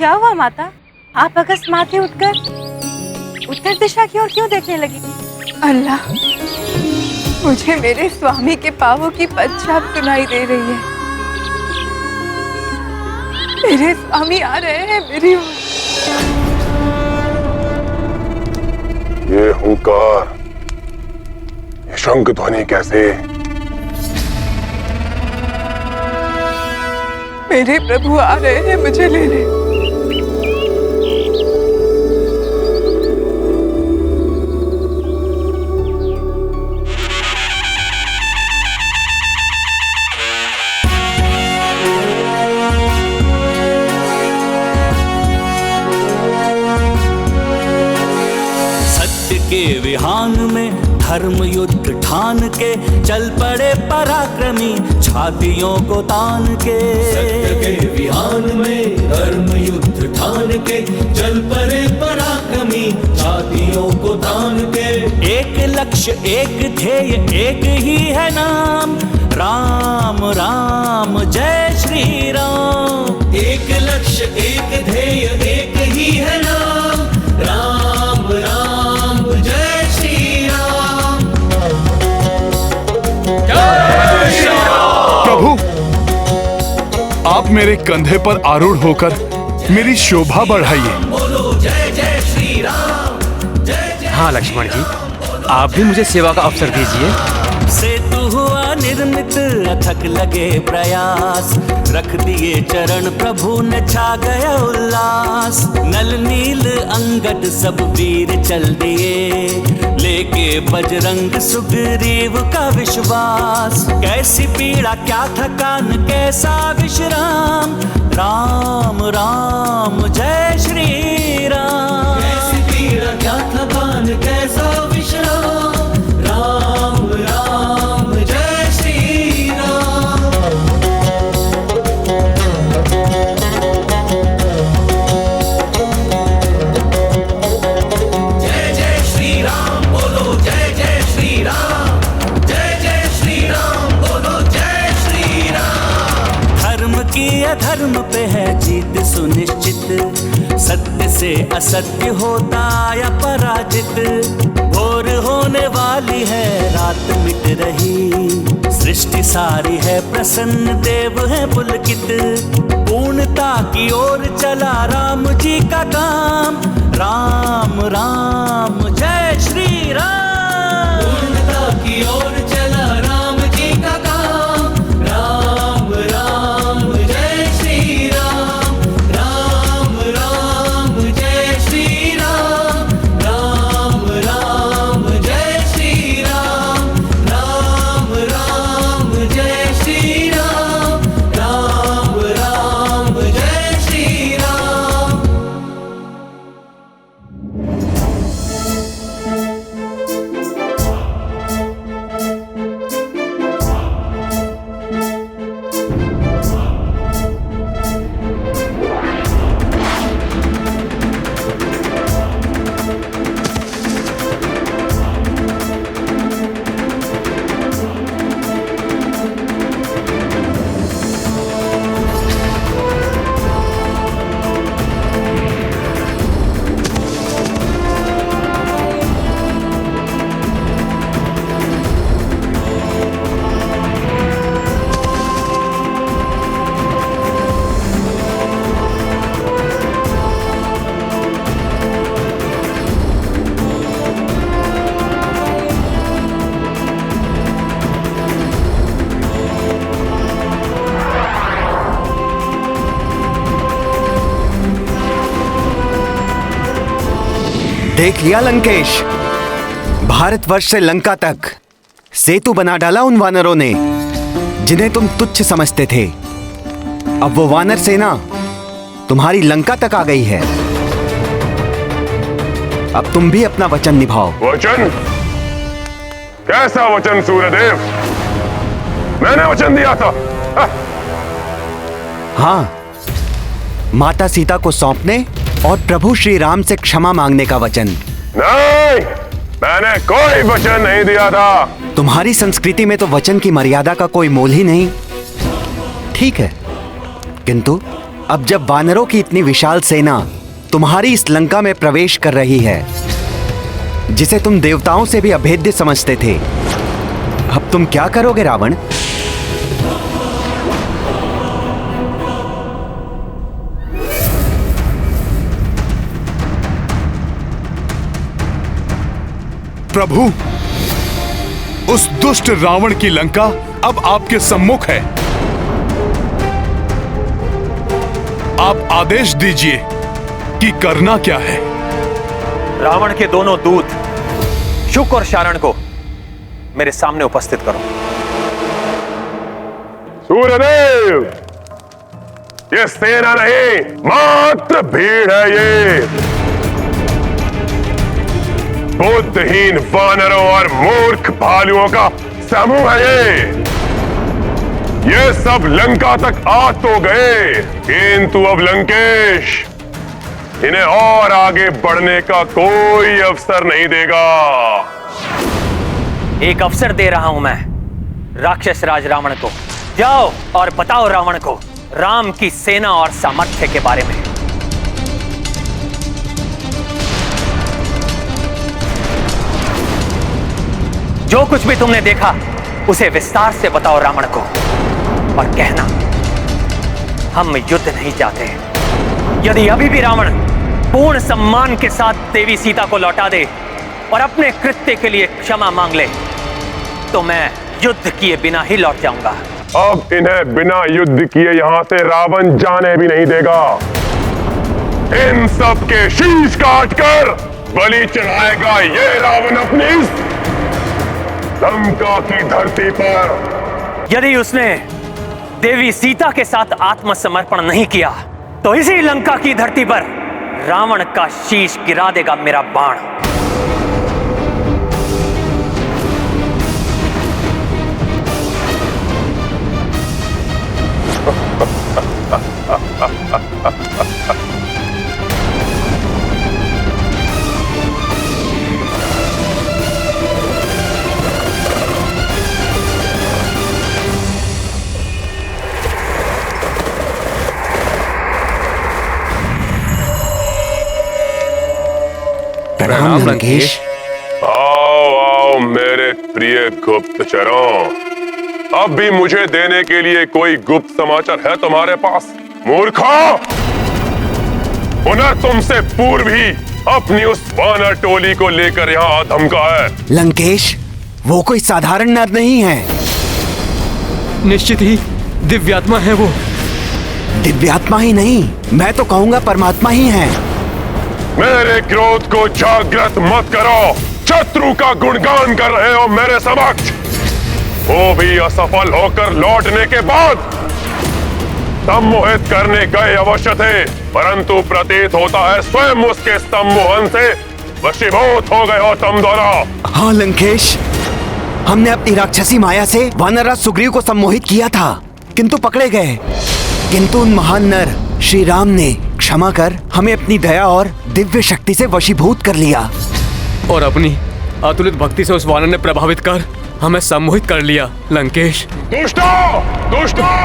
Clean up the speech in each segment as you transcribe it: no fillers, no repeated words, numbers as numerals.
क्या हुआ माता? आप अकस्मात ही उठकर उत्तर दिशा की ओर क्यों देखने लगी? अल्लाह, मुझे मेरे स्वामी के पांवों की पदछाप सुनाई दे रही है। मेरे स्वामी आ रहे हैं मेरी ओर। ये हुंकार, ये शंख ध्वनि कैसे? मेरे प्रभु आ रहे हैं मुझे लेने। के विहान में धर्म युद्ध ठान के चल पड़े पराक्रमी छातियों को तान के। सत्य के विहान में धर्म युद्ध ठान के चल पड़े पराक्रमी छातियों को तान के। एक लक्ष्य एक ध्येय एक ही है नाम, राम राम जय श्री राम। एक लक्ष्य एक ध्येय एक ही है नाम, राम राम जय श्री राम। जय श्री राम। प्रभु, आप मेरे कंधे पर आरूढ़ होकर मेरी शोभा बढ़ाइए। बोलो जय जय श्री राम, जय जय। हाँ लक्ष्मण जी, आप भी मुझे सेवा का अवसर दीजिए। सेतु हुआ निर्मित अथक लगे प्रयास, रख दिए चरण प्रभु ने छा गया उल्लास। नल नील अंगद सब वीर चल दिए, लेके बजरंग सुग्रीव का विश्वास। कैसी पीड़ा क्या थकान कैसा विश्राम, राम राम जय श्री राम। कैसी पीड़ा क्या थकान कैसा विश्राम, राम राम जय श्री राम। जय जय श्री राम बोलो, जय जय श्री राम, जय जय श्री राम बोलो, जय श्री राम। धर्म की अधर्म पे है जीत सुनिश्चित, सत्य से असत्य होता या पराजित। भोर होने वाली है रात मिट रही, सृष्टि सारी है प्रसन्न देव है पुलकित। पूर्णता की ओर चला राम जी का काम, राम राम जय श्री राम। पूर्णता की ओर चला राम जी का काम, राम राम जय श्री राम, राम राम जय श्री राम, राम राम जय श्री राम, राम राम जय श्री राम, राम राम जय श्री राम। देख लिया लंकेश, भारतवर्ष से लंका तक सेतु बना डाला उन वानरों ने जिन्हें तुम तुच्छ समझते थे। अब वो वानर सेना तुम्हारी लंका तक आ गई है। अब तुम भी अपना वचन निभाओ। वचन? कैसा वचन सूर्यदेव? मैंने वचन दिया था। हाँ, माता सीता को सौंपने और प्रभु श्री राम से क्षमा मांगने का वचन। नहीं, मैंने कोई वचन नहीं दिया था। तुम्हारी संस्कृति में तो वचन की मर्यादा का कोई मोल ही नहीं। ठीक है, किंतु अब जब वानरों की इतनी विशाल सेना तुम्हारी इस लंका में प्रवेश कर रही है, जिसे तुम देवताओं से भी अभेद्य समझते थे, अब तुम क्या करोगे रावण? प्रभु, उस दुष्ट रावण की लंका अब आपके सम्मुख है। आप आदेश दीजिए कि करना क्या है। रावण के दोनों दूत शुक और शारण को मेरे सामने उपस्थित करो। सूर्यदेव, ये सेना नहीं, मात्र भीड़ है। ये बुद्धहीन वानरों और मूर्ख भालुओं का समूह है। ये सब लंका तक आ तो गए, किंतु अब लंकेश इन्हें और आगे बढ़ने का कोई अवसर नहीं देगा। एक अवसर दे रहा हूं मैं राक्षस राज रावण को। जाओ और बताओ रावण को राम की सेना और सामर्थ्य के बारे में। जो कुछ भी तुमने देखा उसे विस्तार से बताओ रावण को, और कहना हम युद्ध नहीं चाहते। यदि अभी भी रावण पूर्ण सम्मान के साथ देवी सीता को लौटा दे और अपने कृत्य के लिए क्षमा मांग ले, तो मैं युद्ध किए बिना ही लौट जाऊंगा। अब इन्हें बिना युद्ध किए यहां से रावण जाने भी नहीं देगा। इन सब के शीश काटकर बलि चढ़ाएगा ये रावण अपनी इस लंका की धरती पर। यदि उसने देवी सीता के साथ आत्मसमर्पण नहीं किया तो इसी लंका की धरती पर रावण का शीश गिरा देगा मेरा बाण। प्रणाम लंकेश। आओ आओ मेरे प्रिय गुप्तचरों, अब भी मुझे देने के लिए कोई गुप्त समाचार है तुम्हारे पास? मूर्खों, उन्हें तुमसे पूर्व ही अपनी उस वानर टोली को लेकर यहाँ धमका है। लंकेश, वो कोई साधारण नर नहीं है। निश्चित ही दिव्यात्मा है वो। दिव्यात्मा ही नहीं, मैं तो कहूंगा परमात्मा ही है। मेरे क्रोध को जागृत मत करो। शत्रु का गुणगान कर रहे हो मेरे समक्ष, वो भी असफल होकर लौटने के बाद। सम्मोहित करने गए अवश्य थे, परंतु प्रतीत होता है स्वयं उसके सम्मोहन से वशीभूत हो गए हो तुम दोनों। हाँ लंकेश, हमने अपनी राक्षसी माया से वानरराज सुग्रीव को सम्मोहित किया था, किंतु पकड़े गए। किंतु उन महान नर श्री राम ने क्षमा कर हमें अपनी दया और दिव्य शक्ति से वशीभूत कर लिया, और अपनी अतुलित भक्ति से उस वानर ने प्रभावित कर हमें सम्मोहित कर लिया। लंकेश, दुष्टों, दुष्टों,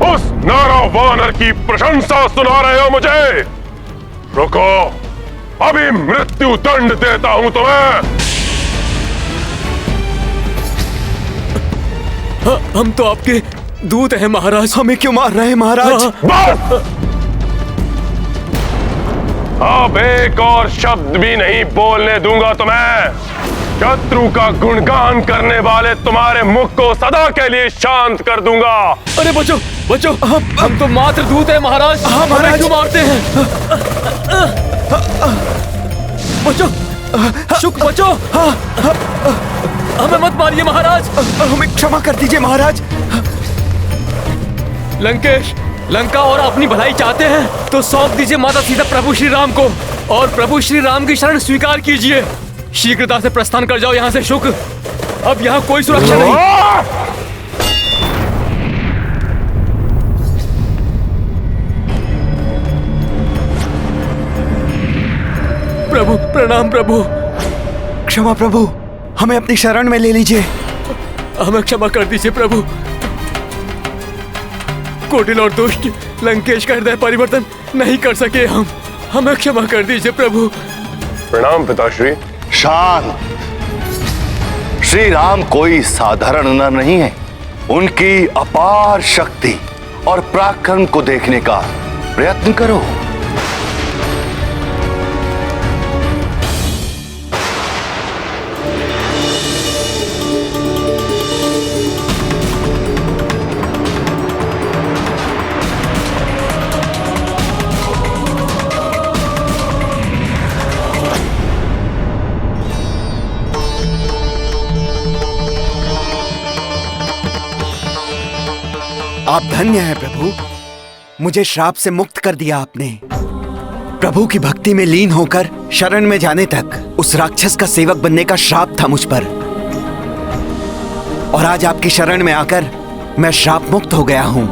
उस नारा वानर की प्रशंसा सुना रहे हो मुझे? रुको, अभी मृत्यु दंड देता हूं तुम्हें। हम तो आपके दूत हैं महाराज। हमें क्यों मार रहे हैं महाराज? बस, अब एक और शब्द भी नहीं बोलने दूंगा तुम्हें। शत्रु का गुणगान करने वाले तुम्हारे मुख को सदा के लिए शांत कर दूंगा। अरे बचो बचो, हम तो मात्र दूत हैं महाराज। हाँ महाराज, क्यों मारते हैं? बचो शुक, बचो, हमें मत मारिए महाराज। हमें क्षमा कर दीजिए महाराज। लंकेश, लंका और अपनी भलाई चाहते हैं तो सौंप दीजिए माता सीता प्रभु श्री राम को, और प्रभु श्री राम की शरण स्वीकार कीजिए। शीघ्रता से प्रस्थान कर जाओ यहाँ से शुक। अब यहाँ कोई सुरक्षा नहीं। प्रभु प्रणाम। प्रभु क्षमा प्रभु, हमें अपनी शरण में ले लीजिए। हमें क्षमा कर दीजिए प्रभु। कुटिल और दुष्ट लंकेश का हृदय परिवर्तन नहीं कर सके हम। हमें क्षमा कर दीजिए प्रभु। प्रणाम पिताश्री। शांत। श्री राम कोई साधारण नर नहीं है। उनकी अपार शक्ति और पराक्रम को देखने का प्रयत्न करो। आप धन्य हैं प्रभु, मुझे श्राप से मुक्त कर दिया आपने। प्रभु की भक्ति में लीन होकर शरण में जाने तक उस राक्षस का सेवक बनने का श्राप था मुझ पर, और आज आपकी शरण में आकर मैं श्राप मुक्त हो गया हूं।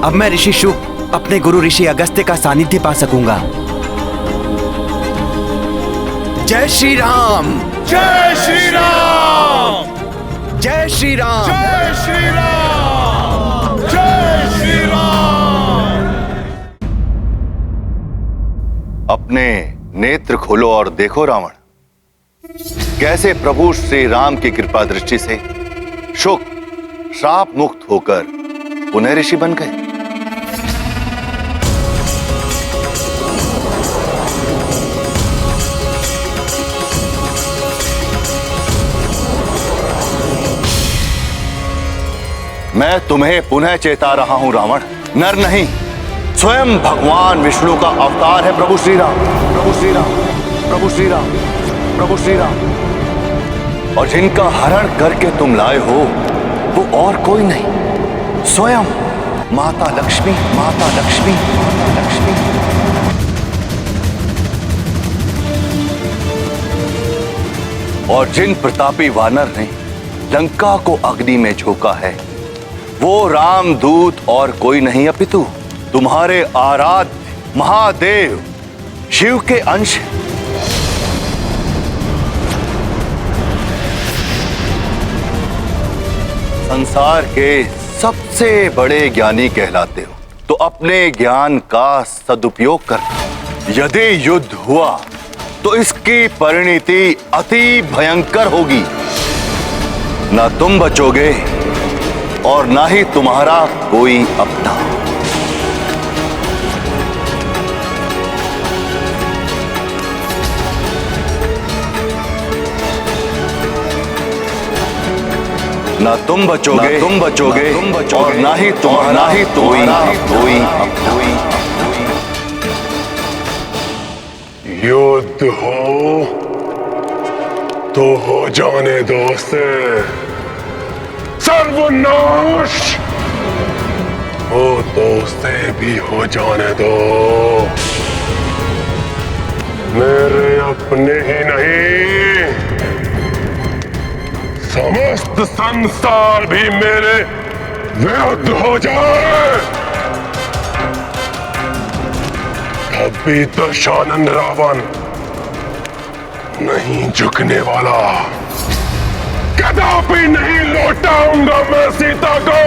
अब मैं ऋषि शुक अपने गुरु ऋषि अगस्त्य का सानिध्य पा सकूंगा। जय श्री राम, जय श्री राम, जय श्री राम, जय श्री राम, जय श्री राम। अपने नेत्र खोलो और देखो रावण, कैसे प्रभु श्री राम की कृपा दृष्टि से शुक श्राप मुक्त होकर पुनः ऋषि बन गए। मैं तुम्हें पुनः चेता रहा हूं रावण, नर नहीं स्वयं भगवान विष्णु का अवतार है प्रभु श्री राम, प्रभु श्री राम, प्रभु श्री राम, प्रभु श्री राम। और जिनका हरण करके तुम लाए हो वो और कोई नहीं, स्वयं माता लक्ष्मी, माता लक्ष्मी, माता लक्ष्मी। और जिन प्रतापी वानर ने लंका को अग्नि में झोंका है वो रामदूत और कोई नहीं अपितु तुम्हारे आराध्य महादेव शिव के अंश। संसार के सबसे बड़े ज्ञानी कहलाते हो, तो अपने ज्ञान का सदुपयोग कर। यदि युद्ध हुआ तो इसकी परिणति अति भयंकर होगी। ना तुम बचोगे और ना ही तुम्हारा कोई अपना। ना तुम बचोगे, और ना ही तुम्हारा कोई अपना। युद्ध हो तो हो जाने दो से, सर्वनाश हो तो उसे भी हो जाने दो। मेरे अपने ही नहीं, समस्त संसार भी मेरे विरुद्ध हो जाए, तभी तो शानन रावण नहीं झुकने वाला। कदापि नहीं लौटाऊंगा मैं सीता को,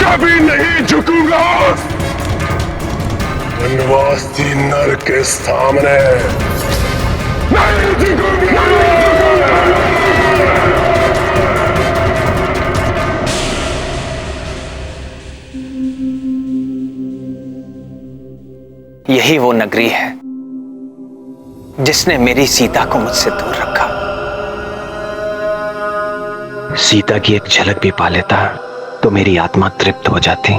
कभी नहीं झुकूंगा वनवासी नर के सामने, नहीं झुकूंगा। यही वो नगरी है जिसने मेरी सीता को मुझसे दूर रखा। सीता की एक झलक भी पा लेता तो मेरी आत्मा तृप्त हो जाती।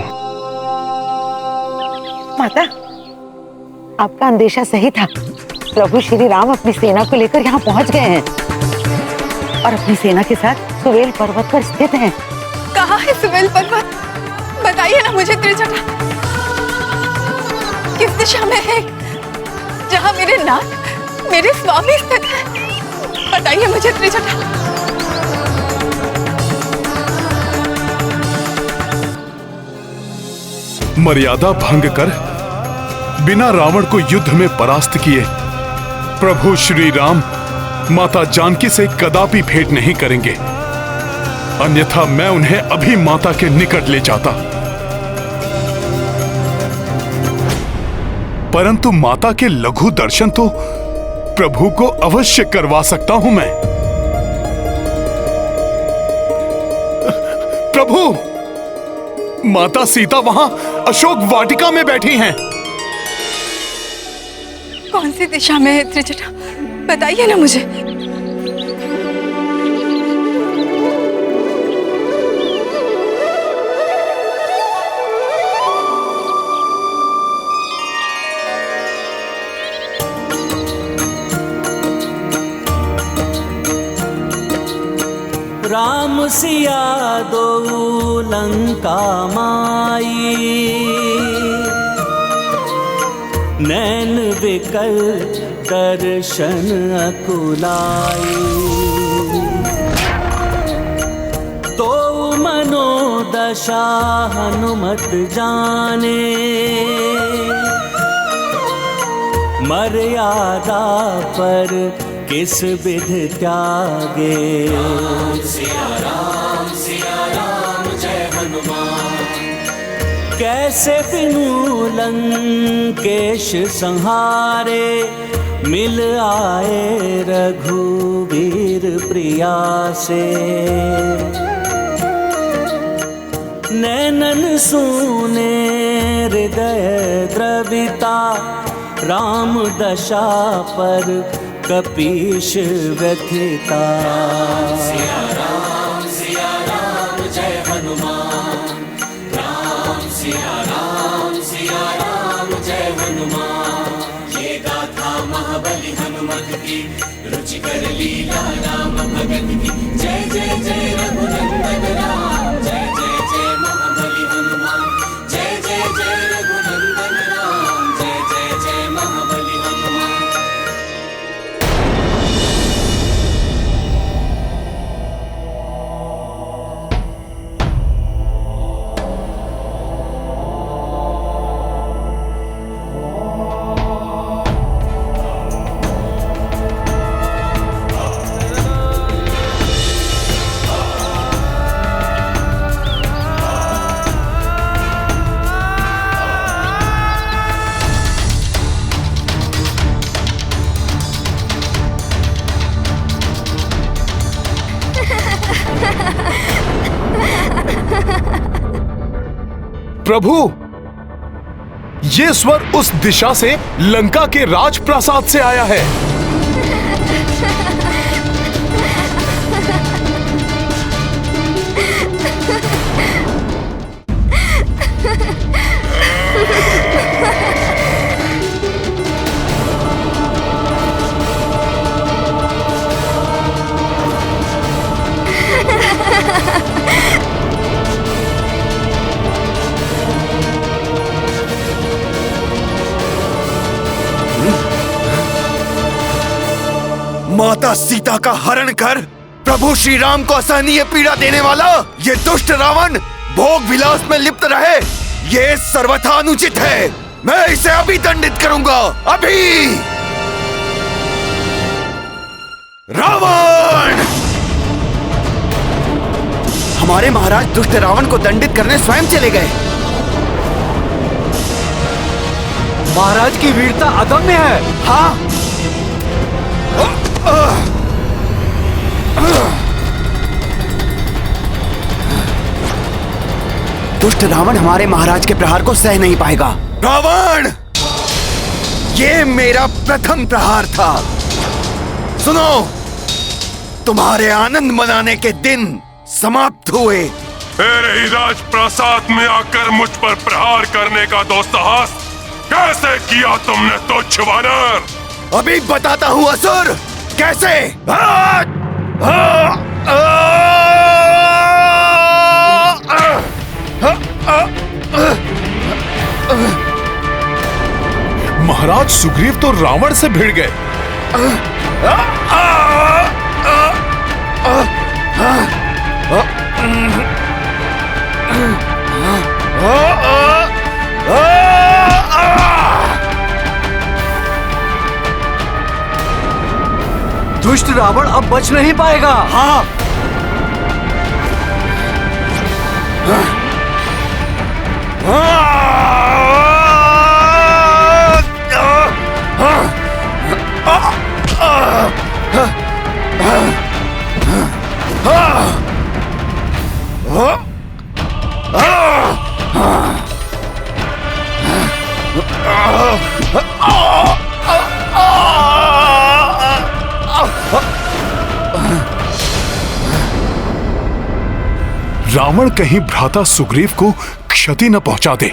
माता, आपका अंदेशा सही था। प्रभु श्री राम अपनी सेना को लेकर यहाँ पहुँच गए हैं और अपनी सेना के साथ सुवेल पर्वत पर स्थित हैं। कहाँ है सुवेल पर्वत? बताइए ना मुझे त्रिजटा। किस दिशा में है जहाँ मेरे नाथ, मेरे स्वामी स्थित है? बताइए मुझे त्रिजटा। मर्यादा भंग कर बिना रावण को युद्ध में परास्त किए प्रभु श्री राम माता जानकी से कदापि भेंट नहीं करेंगे। अन्यथा मैं उन्हें अभी माता के निकट ले जाता। परंतु माता के लघु दर्शन तो प्रभु को अवश्य करवा सकता हूं मैं। प्रभु, माता सीता वहां अशोक वाटिका में बैठी हैं। कौन सी दिशा में है त्रिजटा? बताइए ना मुझे। राम सिया दो लंका माई, नैन बिकल दर्शन अकुलाई। तो मनोदशा हनुमत जाने, मर्यादा पर किस विध त्यागे। सिया राम जय हनुमान। कैसे बिनु लंकेश संहारे, मिल आए रघुवीर प्रिया से। नैनन सूने हृदय द्रविता, राम दशा पर कपीश व्यथिता। सिया राम जय हनुमान। सिया राम जय हनुमान। ये गाथा महाबली हनुमत की, रुचिकर लीला राम भगत की। जय जय जय रघुनंदन राम, जय जय जय महाबली हनुमान। जय जय जय रघुनंदन राम, जय जय जय महाबली हनुमान। प्रभु, ये स्वर उस दिशा से लंका के राजप्रासाद से आया है। माता सीता का हरण कर प्रभु श्री राम को असहनीय पीड़ा देने वाला ये दुष्ट रावण भोग विलास में लिप्त रहे, ये सर्वथा अनुचित है। मैं इसे अभी दंडित करूंगा, अभी। रावण! हमारे महाराज दुष्ट रावण को दंडित करने स्वयं चले गए। महाराज की वीरता अदम्य है। हाँ, दुष्ट रावण हमारे महाराज के प्रहार को सह नहीं पाएगा। रावण, ये मेरा प्रथम प्रहार था। सुनो, तुम्हारे आनंद मनाने के दिन समाप्त हुए। मेरे ही राजप्रासाद में आकर मुझ पर प्रहार करने का दुस्साहस कैसे किया तुमने तुच्छ वानर? अभी बताता हूँ असुर, कैसे। महाराज सुग्रीव तो रावण से भिड़ गए। दुष्ट रावण अब बच नहीं पाएगा। हाँ, रावण कहीं भ्राता सुग्रीव को क्षति न पहुंचा दे।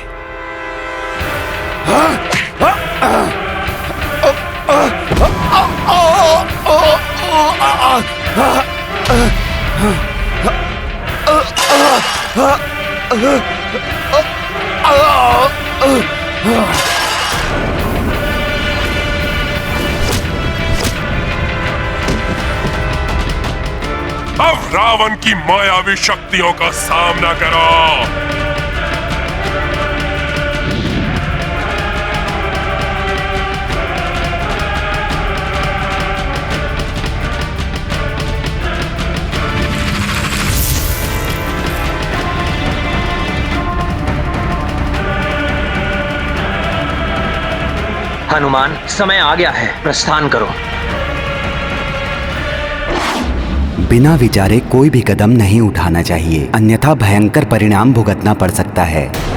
अब रावण की मायावी शक्तियों का सामना करो। हनुमान, समय आ गया है, प्रस्थान करो। बिना विचारे कोई भी कदम नहीं उठाना चाहिए, अन्यथा भयंकर परिणाम भुगतना पड़ सकता है।